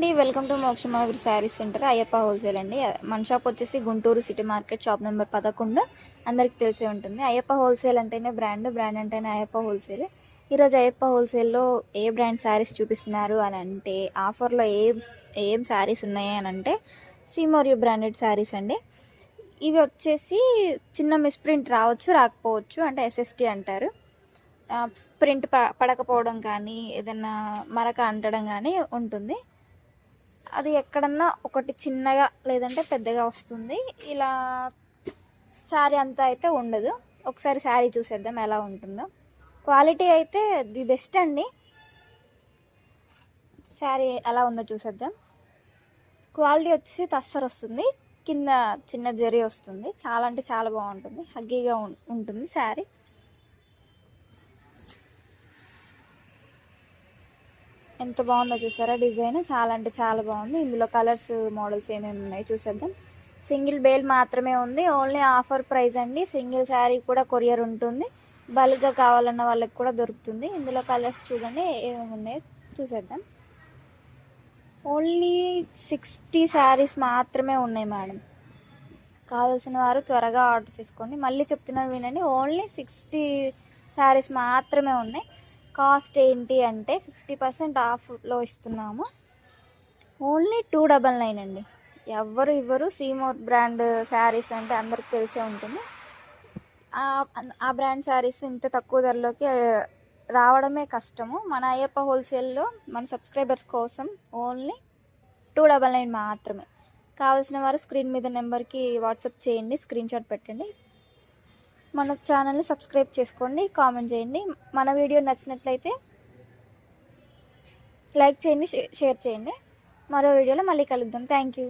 అండి, welcome to మోక్షమావిరి saris centre Ayyappa wholesale అండి. మన షాప్ వచ్చేసి Guntur city market shop number 11. అందరికి తెలిసే ఉంటుంది. అయ్యప్ప హోల్సేల్ అంటేనే బ్రాండ్ అంటేనే అయ్యప్ప హోల్సేల్. ఈరోజు అయ్యప్ప హోల్సేల్లో ఏ బ్రాండ్ శారీస్ చూపిస్తున్నారు అని అంటే, ఆఫర్లో ఏం శారీస్ ఉన్నాయి అని అంటే మరియు బ్రాండెడ్ శారీస్ అండి. ఇవి వచ్చేసి చిన్న మిస్ప్రింట్ రావచ్చు, రాకపోవచ్చు, అంటే ఎస్ఎస్టీ అంటారు. ప్రింట్ పడకపోవడం కానీ, ఏదైనా మరక అంటడం కానీ ఉంటుంది. అది ఎక్కడన్నా ఒకటి చిన్నగా లేదంటే పెద్దగా వస్తుంది. ఇలా శారీ అంతా అయితే ఉండదు. ఒకసారి శారీ చూసేద్దాం ఎలా ఉంటుందో. క్వాలిటీ అయితే ది బెస్ట్ అండి. శారీ ఎలా ఉందో చూసేద్దాం. క్వాలిటీ వచ్చేసి తస్సర్ వస్తుంది, కింద చిన్న జరీ వస్తుంది. చాలా అంటే చాలా బాగుంటుంది, హగ్గీగా ఉంటుంది శారీ. ఎంత బాగుందో చూసారా, డిజైన్ చాలా అంటే చాలా బాగుంది. ఇందులో కలర్స్ మోడల్స్ ఏమేమి ఉన్నాయి చూసేద్దాం. సింగిల్ బేల్ మాత్రమే ఉంది, ఓన్లీ ఆఫర్ ప్రైస్ అండి. సింగిల్ శారీ కూడా కొరియర్ ఉంటుంది, బల్క్గా కావాలన్న వాళ్ళకి కూడా దొరుకుతుంది. ఇందులో కలర్స్ చూడండి ఏమేమి ఉన్నాయో చూసేద్దాం. ఓన్లీ 60 శారీస్ మాత్రమే ఉన్నాయి మేడం. కావాల్సిన వారు త్వరగా ఆర్డర్ చేసుకోండి. మళ్ళీ చెప్తున్నాను వినండి, ఓన్లీ 60 శారీస్ మాత్రమే ఉన్నాయి. కాస్ట్ ఏంటి అంటే 50% ఆఫ్లో ఇస్తున్నాము. ఓన్లీ 299 అండి. ఎవ్వరు ఇవ్వరు. సీమోర్ బ్రాండ్ శారీస్ అంటే అందరికి తెలిసే ఉంటుంది. ఆ బ్రాండ్ శారీస్ ఇంత తక్కువ ధరలోకి రావడమే కష్టము. మన అయ్యప్ప హోల్సేల్లో మన సబ్స్క్రైబర్స్ కోసం ఓన్లీ 299 మాత్రమే. కావాల్సిన వారు స్క్రీన్ మీద నెంబర్కి వాట్సాప్ చేయండి, స్క్రీన్ షాట్ పెట్టండి. మన ఛానల్ని సబ్స్క్రైబ్ చేసుకోండి, కామెంట్ చేయండి. మన వీడియో నచ్చినట్లయితే లైక్ చేయండి, షేర్ చేయండి. మరో వీడియోలో మళ్ళీ కలుద్దాం. Thank you.